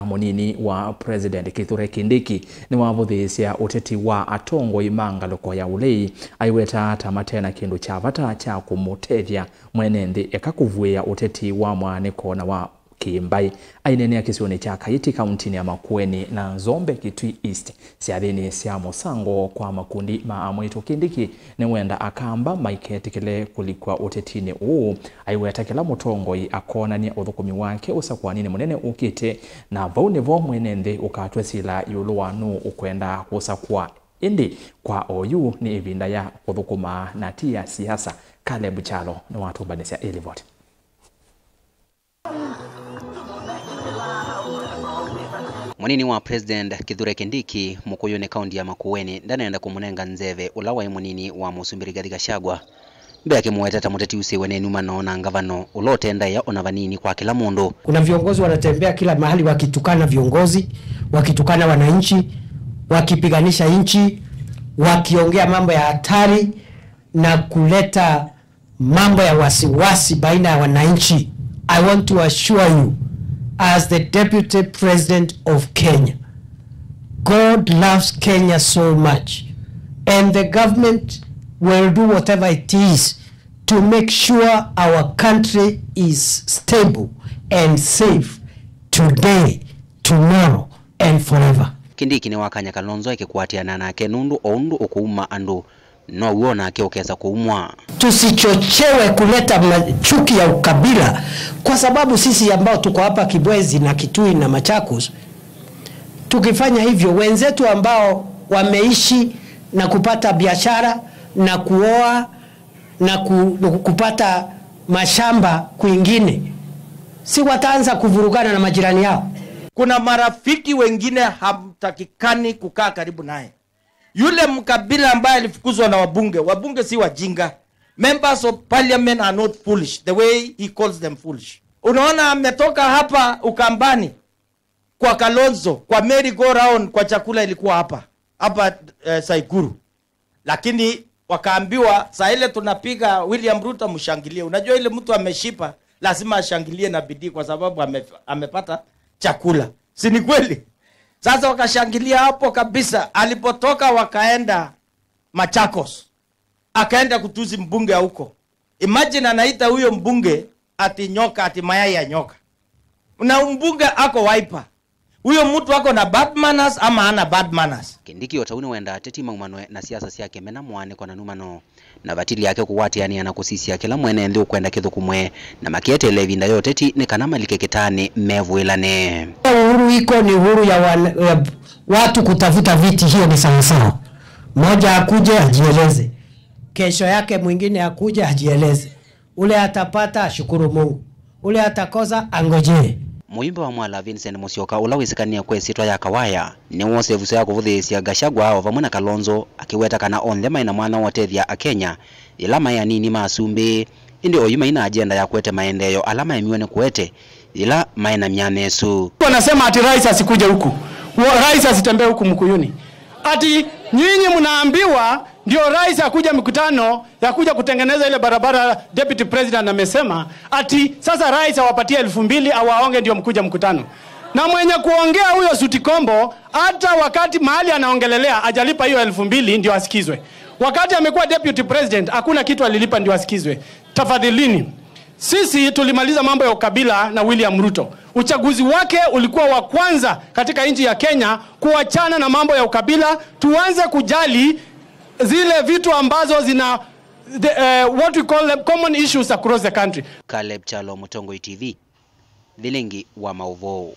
Munini wa President Kithure Kindiki ni wavuthisya uteti wa atongo imanga loko ya ulei aiweta tamatena kindu cha vata cha kumutethya mwenendi ekakuvuia uteti wa mwaniko na wa Kimbai ainene akisioni cha Kaiti kauntini ya Makueni na Nzombe Kitui East siathini sia musango kwa makundi maamwitu. Kindiki ni wenda akamba maiketikile kulikwa utetini uu aiweta kila mutongoi akona ni uthukumi wake usakwanini munene ukite na vaunevo mwenende ukatwe sila yuluwanu ukwenda kusakwa indi kwa oyu ni ivinda ya uthukuma na tia siasa. Caleb Chalo ni watu banesia Elivot. Munini wa President Kithure Kindiki mukuyone kaunti ya Makueni ndanaenda kumunenga nzeve ulawa munini wa Musumbiri Rigathi Gachagua mbe akimweteta muteti usiwe nenu manona ngavano ulotenda ya onavanini kwa kila mundu. Kuna viongozi wanatembea kila mahali wakitukana viongozi, wakitukana wananchi, wakipiganisha nchi, wakiongea mambo ya hatari na kuleta mambo ya wasiwasi baina ya wananchi. I want to assure you, as the Deputy President of Kenya, God loves Kenya so much, and the government will do whatever it is to make sure our country is stable and safe today, tomorrow, and forever. Kindiki ni wakanya Kalonzo ekikuatiana nake nundu oundu ukuuma andu no uona akiokeza kuumwa. Tusichochewe kuleta chuki ya ukabila, kwa sababu sisi ambao tuko hapa Kibwezi na Kitui na Machakos, tukifanya hivyo wenzetu ambao wameishi na kupata biashara na kuoa na kupata mashamba kwingine, si wataanza kuvurugana na majirani yao. Kuna marafiki wengine hamtakikani kukaa karibu naye. Yule mkabila ambaye alifukuzwa na wabunge si wajinga. Members of parliament are not foolish the way he calls them foolish. Unaona ametoka hapa Ukambani kwa Kalonzo, kwa merry go round, kwa chakula ilikuwa hapa Saikuru. Lakini wakaambiwa saa ile tunapiga William Ruto mshangilie. Unajua ile mtu ameshipa lazima ashangilie na bidii kwa sababu amepata chakula. Si ni kweli? Sasa wakashangilia hapo kabisa. Alipotoka wakaenda Machakos, akaenda kutuzi mbunge huko. Imagine anaita huyo mbunge ati nyoka, ati mayai ya nyoka. Na mbunge ako wiper. Huyo mtu ako na bad manners ama hana bad manners? Kindiki otauni wenda tetima umanwe na siasa siake mena mwane kwa nanumano na batili yake kuwatiania na kusisia kila mwene ndi ukwenda kithukumwe na makiete levinda yote ti ni kanama likeketani mevu ilane. Uhuru iko ni uhuru ya watu kutafuta viti, hiyo ni sawa. Moja akuje ajieleze, kesho yake mwingine akuje ajieleze. Ule atapata ashukuru Mungu, ule atakosa angojee. Muimbe wa Mwala Vincent Musyoka ulawisikania kwesitwa ya kawaya ni wose vuso ya kuvuthisia Gachagua ovamwe na Kalonzo akiweta kana onle maina mwana wotethia a Kenya ilama ya nini masumbi indi oyuma ina agenda ya kuete maendeleo alama emione kuete ila maina myanesu. Wanasema ati rais asikuje huku, rais asitembee huku Mkuyuni. Ati nyinyi mnaambiwa ndio rais akuja mikutano ya kuja kutengeneza ile barabara. Deputy President amesema ati sasa rais awapatie 2,000 awaonge ndio mkuja mkutano. Na mwenye kuongea huyo Sutikombo hata wakati mahali anaongelelea ajalipa hiyo 2,000 ndio asikizwe. Wakati amekuwa Deputy President hakuna kitu alilipa ndio asikizwe. Tafadhalini, sisi tulimaliza mambo ya ukabila na William Ruto. Uchaguzi wake ulikuwa wa kwanza katika nchi ya Kenya kuachana na mambo ya ukabila, tuanze kujali zile vitu ambazo zina what we call them common issues across the country. Caleb Chalo, Mutongo TV, Vilingi wa Mauvoo.